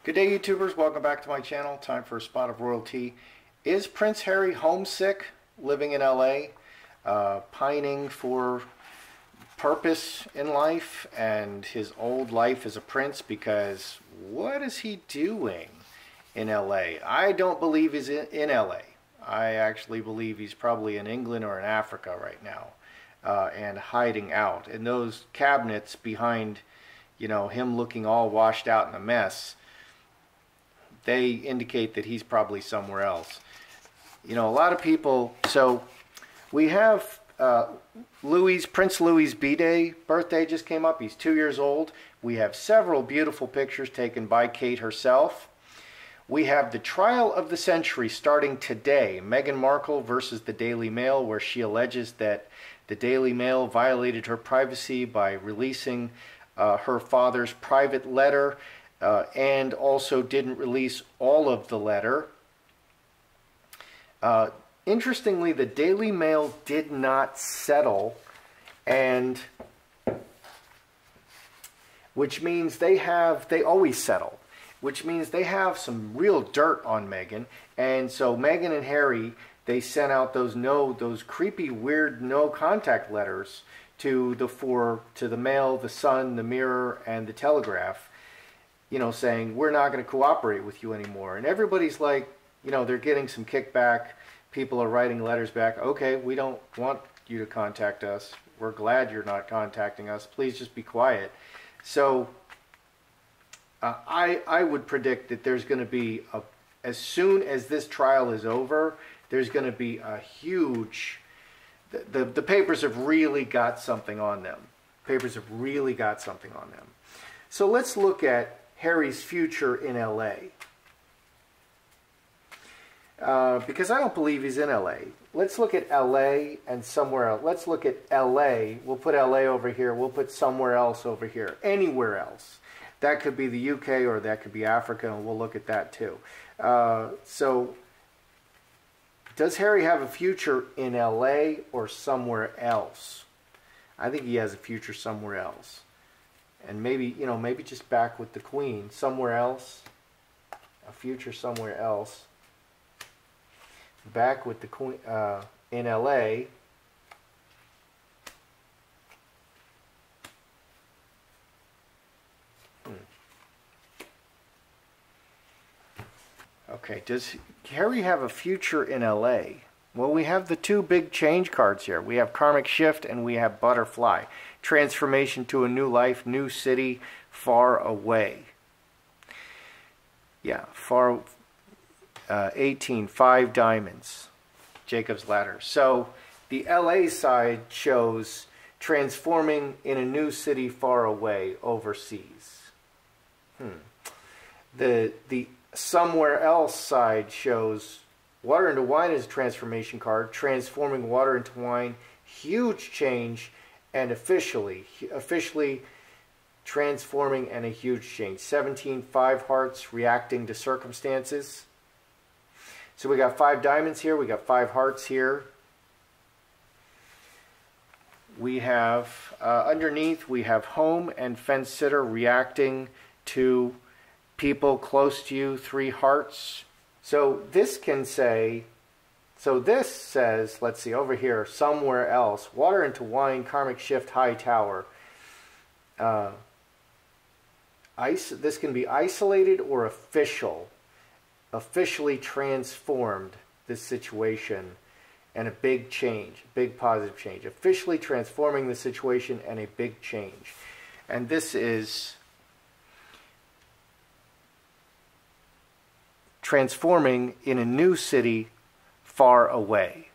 Good day, YouTubers. Welcome back to my channel. Time for a spot of royalty. Is Prince Harry homesick, living in LA, pining for purpose in life and his old life as a prince? Because what is he doing in LA? I don't believe he's in LA. I actually believe he's probably in England or in Africa right now, and hiding out. And those cabinets behind, him looking all washed out in a mess, they indicate that he's probably somewhere else. A lot of people, so we have Prince Louis's B-Day birthday just came up. He's 2 years old. We have several beautiful pictures taken by Kate herself. We have the trial of the century starting today. Meghan Markle versus the Daily Mail, where she alleges that the Daily Mail violated her privacy by releasing her father's private letter, and also didn't release all of the letter. Interestingly, the Daily Mail did not settle, and which means they always settle, which means they have some real dirt on Meghan. And so Meghan and Harry, they sent out those creepy, weird no contact letters to the Mail, the Sun, the Mirror, and the Telegraph, saying we're not going to cooperate with you anymore. And everybody's like, they're getting some kickback. People are writing letters back. Okay, we don't want you to contact us. We're glad you're not contacting us. Please just be quiet. So I would predict that there's going to be, as soon as this trial is over, there's going to be a huge, the papers have really got something on them. Papers have really got something on them. So let's look at Harry's future in LA. Because I don't believe he's in LA. Let's look at LA and somewhere else. Let's look at LA. We'll put LA over here. We'll put somewhere else over here. Anywhere else. That could be the UK or that could be Africa, and we'll look at that too. So, does Harry have a future in LA or somewhere else? I think he has a future somewhere else. And maybe, maybe just back with the Queen, somewhere else, a future somewhere else, back with the Queen in LA. Okay, does Harry have a future in LA? Well, we have the two big change cards here. We have Karmic Shift and we have Butterfly. Transformation to a new life, new city, far away. Yeah, 18, 5 diamonds, Jacob's Ladder. So the LA side shows transforming in a new city far away, overseas. The somewhere else side shows Water into Wine is a transformation card, transforming water into wine, huge change, and officially transforming and a huge change. 17, 5 hearts, reacting to circumstances. So we got 5 diamonds here, we got 5 hearts here. We have, underneath, we have home and fence sitter reacting to people close to you, 3 hearts. So this can say, so this says, let's see, over here, somewhere else, Water into Wine, Karmic Shift, High Tower. This can be isolated or official. Officially transformed this situation and a big change, big positive change. Officially transforming the situation and a big change. And this is transforming in a new city far away.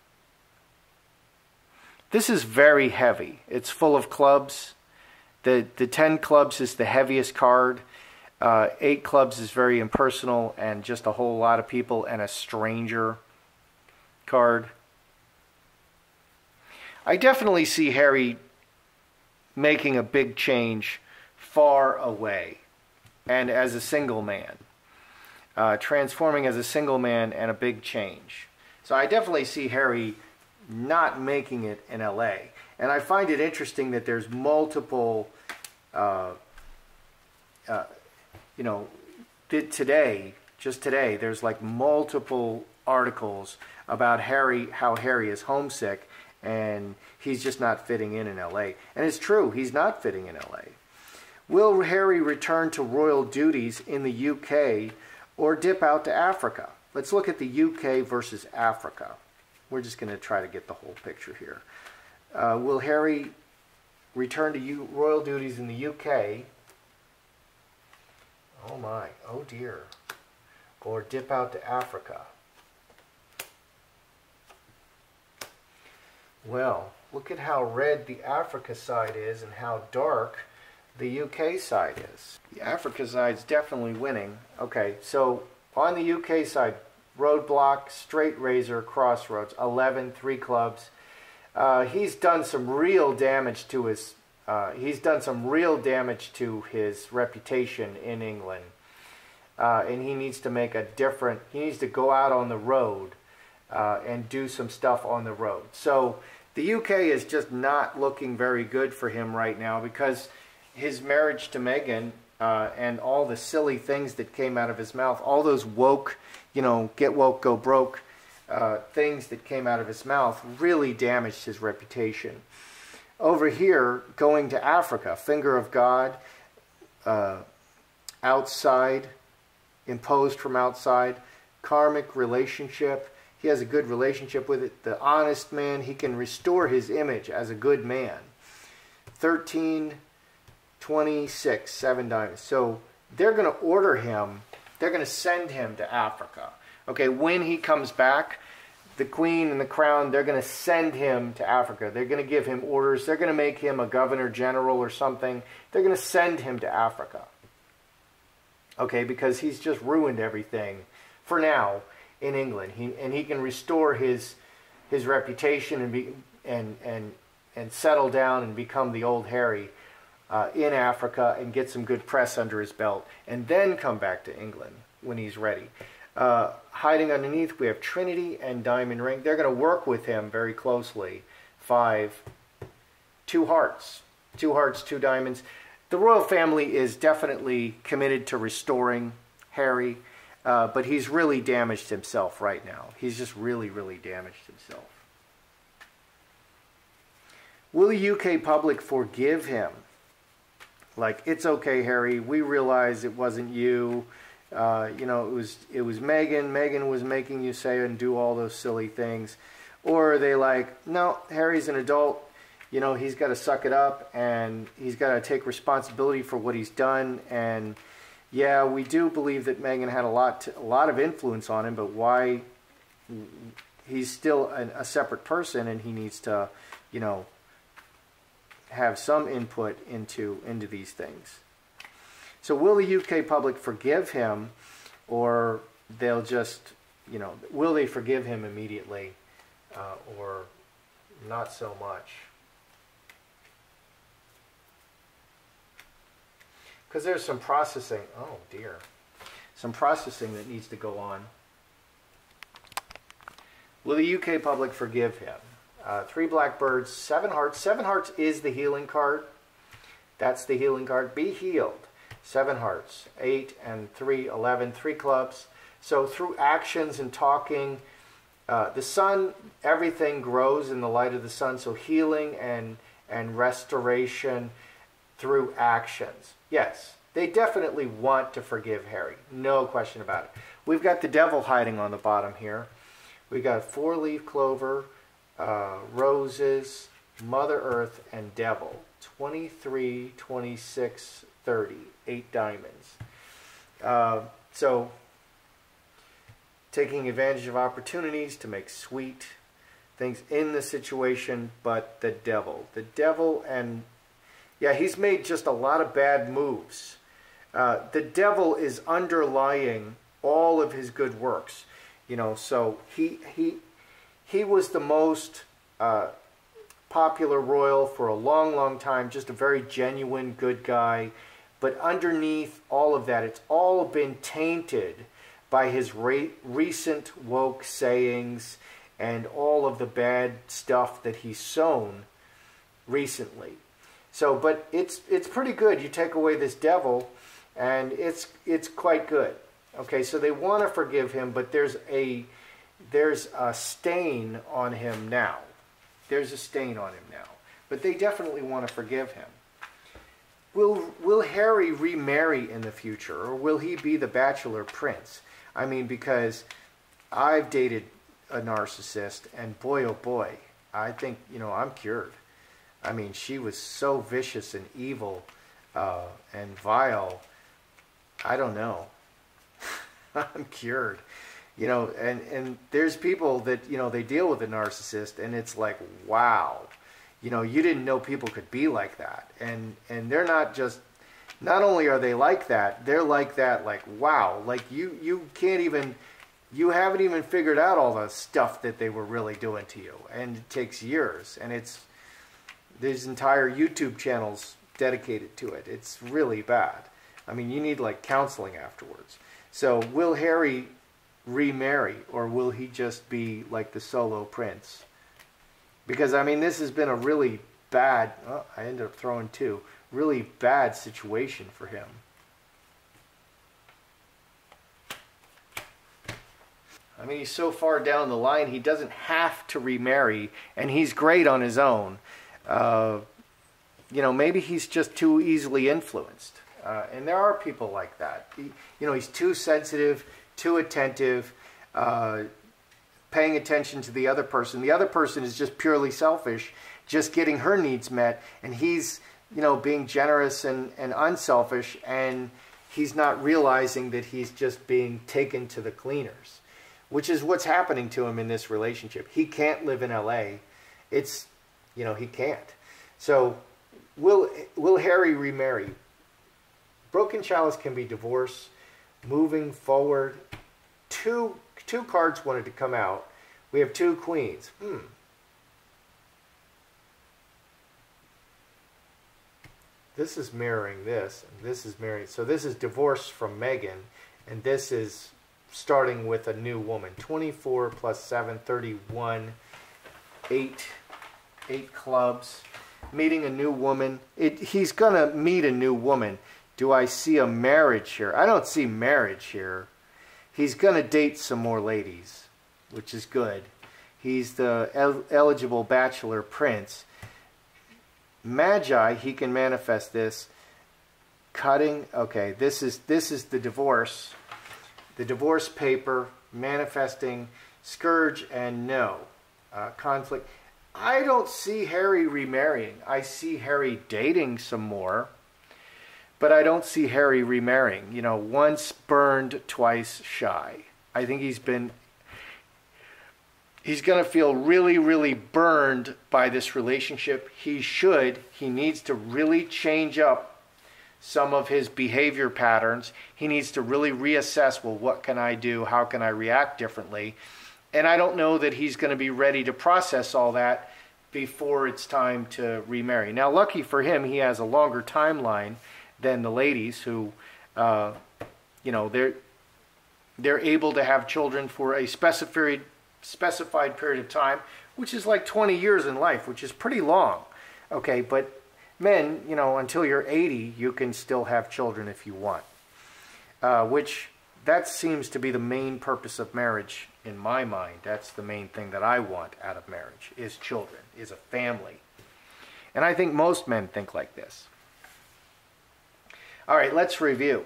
This is very heavy. It's full of clubs. The 10 clubs is the heaviest card. 8 clubs is very impersonal and just a whole lot of people and a stranger card. I definitely see Harry making a big change far away and as a single man. Transforming as a single man and a big change. So I definitely see Harry not making it in LA. And I find it interesting that there's multiple today, just today, there's like multiple articles about how Harry is homesick and he's just not fitting in LA. And it's true, he's not fitting in LA. Will Harry return to royal duties in the UK or dip out to Africa? Let's look at the UK versus Africa. We're just going to try to get the whole picture here. Will Harry return to royal duties in the UK? Oh my, oh dear. Or dip out to Africa? Well, look at how red the Africa side is and how dark the UK side is. The Africa side's definitely winning. Okay, so on the UK side, roadblock, straight razor, crossroads, 11, 3 clubs. He's done some real damage to his reputation in England. And he needs to make he needs to go out on the road and do some stuff on the road. So the UK is just not looking very good for him right now because his marriage to Meghan and all the silly things that came out of his mouth, all those woke, get woke, go broke things that came out of his mouth really damaged his reputation. Over here, going to Africa, finger of God, outside, imposed from outside, karmic relationship. He has a good relationship with it. The honest man, he can restore his image as a good man. 13, 26, 7 diamonds. So they're going to order him, they're going to send him to Africa. Okay, when he comes back, the Queen and the Crown, they're going to send him to Africa. They're going to give him orders. They're going to make him a governor general or something. They're going to send him to Africa. Okay, because he's just ruined everything for now in England. He can restore his reputation and settle down and become the old Harry in Africa and get some good press under his belt and then come back to England when he's ready. Hiding underneath, we have Trinity and Diamond Ring. They're going to work with him very closely. 5, 2 hearts. 2 hearts, 2 diamonds. The royal family is definitely committed to restoring Harry, but he's really damaged himself right now. He's just really, really damaged himself. Will the UK public forgive him? Like, it's okay, Harry. We realize it wasn't you. It was Meghan. Meghan was making you say and do all those silly things. Or are they like, no, Harry's an adult. He's got to suck it up and he's got to take responsibility for what he's done. And yeah, we do believe that Meghan had a lot of influence on him, but why? He's still a separate person and he needs to, have some input into these things. So will the UK public forgive him, or they'll just, will they forgive him immediately, or not so much? Because there's some processing, oh dear, some processing that needs to go on. Will the UK public forgive him? 3 blackbirds, 7 hearts. 7 hearts is the healing card. That's the healing card. Be healed. 7 hearts. 8 and 3, 11. 3 clubs. So through actions and talking, the sun, everything grows in the light of the sun. So healing and restoration through actions. Yes, they definitely want to forgive Harry. No question about it. We've got the devil hiding on the bottom here. We've got 4-leaf clover, roses, Mother Earth, and devil. 23, 26, 30. 8 diamonds. So taking advantage of opportunities to make sweet things in the situation, but the devil, and yeah, he's made just a lot of bad moves. The devil is underlying all of his good works, so he was the most popular royal for a long, long time, just a very genuine good guy. But underneath all of that, it's all been tainted by his recent woke sayings and all of the bad stuff that he's sown recently. So, but it's pretty good. You take away this devil, and it's quite good. Okay, so they want to forgive him, but there's a stain on him now. There's a stain on him now, but they definitely want to forgive him. Will Harry remarry in the future, or will he be the bachelor prince? I mean, because I've dated a narcissist, and boy, oh boy, I think, I'm cured. I mean, she was so vicious and evil and vile. I don't know. I'm cured. And there's people that, they deal with a narcissist, and it's like, wow. You didn't know people could be like that. And they're not only are they like that, they're like that, like, wow. Like, you haven't even figured out all the stuff that they were really doing to you. And it takes years. And there's entire YouTube channels dedicated to it. It's really bad. I mean, you need, like, counseling afterwards. So, will Harry remarry, or will he just be like the solo prince? Because, I mean, this has been a really bad, I ended up throwing two, really bad situation for him. I mean, he's so far down the line, he doesn't have to remarry, and he's great on his own. Maybe he's just too easily influenced. And there are people like that. He's too sensitive, too attentive, paying attention to the other person. The other person is just purely selfish, just getting her needs met, and he's, being generous and unselfish, and he's not realizing that he's just being taken to the cleaners, which is what's happening to him in this relationship. He can't live in LA. He can't. So, will Harry remarry? Broken chalice can be divorce, moving forward. Two cards wanted to come out. We have two queens. This is mirroring this, and this is mirroring. So this is divorce from Megan, and this is starting with a new woman. 24 plus 7, 31. 8 clubs. Meeting a new woman. He's going to meet a new woman. Do I see a marriage here? I don't see marriage here. He's going to date some more ladies, which is good. He's the eligible bachelor prince. Magi, he can manifest this. Cutting, okay, this is the divorce. The divorce paper, manifesting, scourge, and no. Conflict. I don't see Harry remarrying. I see Harry dating some more. But I don't see Harry remarrying. Once burned, twice shy. I think he's going to feel really, really burned by this relationship. He needs to really change up some of his behavior patterns. He needs to really reassess, well, what can I do? How can I react differently? And I don't know that he's going to be ready to process all that before it's time to remarry. Now, lucky for him, he has a longer timeline than the ladies who, they're able to have children for a specified period of time, which is like 20 years in life, which is pretty long. Okay, but men, until you're 80, you can still have children if you want. Which, that seems to be the main purpose of marriage in my mind. That's the main thing that I want out of marriage, is children, is a family. And I think most men think like this. All right, let's review.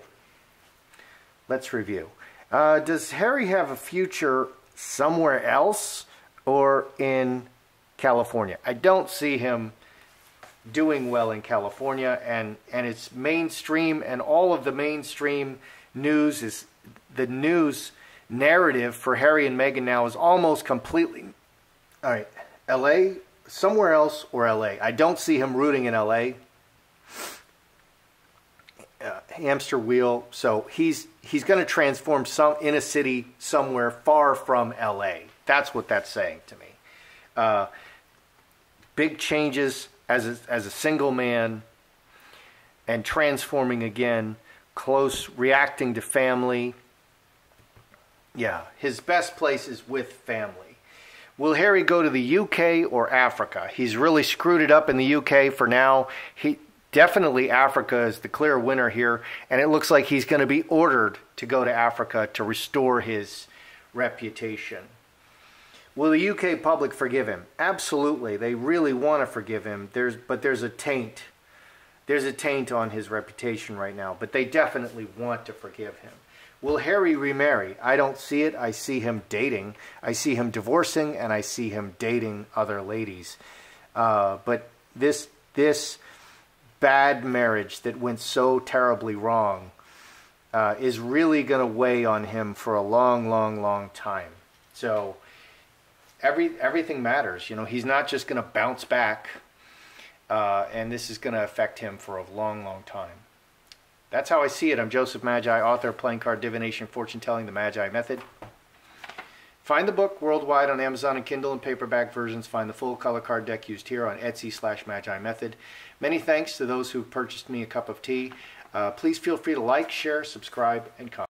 Does Harry have a future somewhere else or in California? I don't see him doing well in California, and it's mainstream, and all of the mainstream news is, the news narrative for Harry and Meghan now is almost completely, all right, LA, somewhere else, or LA. I don't see him rooting in LA. Hamster wheel. So he's going to transform in a city somewhere far from LA. That's what that's saying to me. Big changes as a single man, and transforming again, close, reacting to family. Yeah, his best place is with family. Will Harry go to the UK or Africa? He's really screwed it up in the UK for now. Definitely Africa is the clear winner here, and it looks like he's going to be ordered to go to Africa to restore his reputation. Will the UK public forgive him? Absolutely. They really want to forgive him. But there's a taint. There's a taint on his reputation right now, but they definitely want to forgive him. Will Harry remarry? I don't see it. I see him dating. I see him divorcing, and I see him dating other ladies. But this bad marriage that went so terribly wrong is really going to weigh on him for a long, long, long time. So everything matters. You know, he's not just going to bounce back, and this is going to affect him for a long, long time. That's how I see it. I'm Joseph Magi, author of Playing Card Divination, Fortune Telling, The Magi Method. Find the book worldwide on Amazon and Kindle and paperback versions. Find the full color card deck used here on Etsy/Magi Method. Many thanks to those who purchased me a cup of tea. Please feel free to like, share, subscribe, and comment.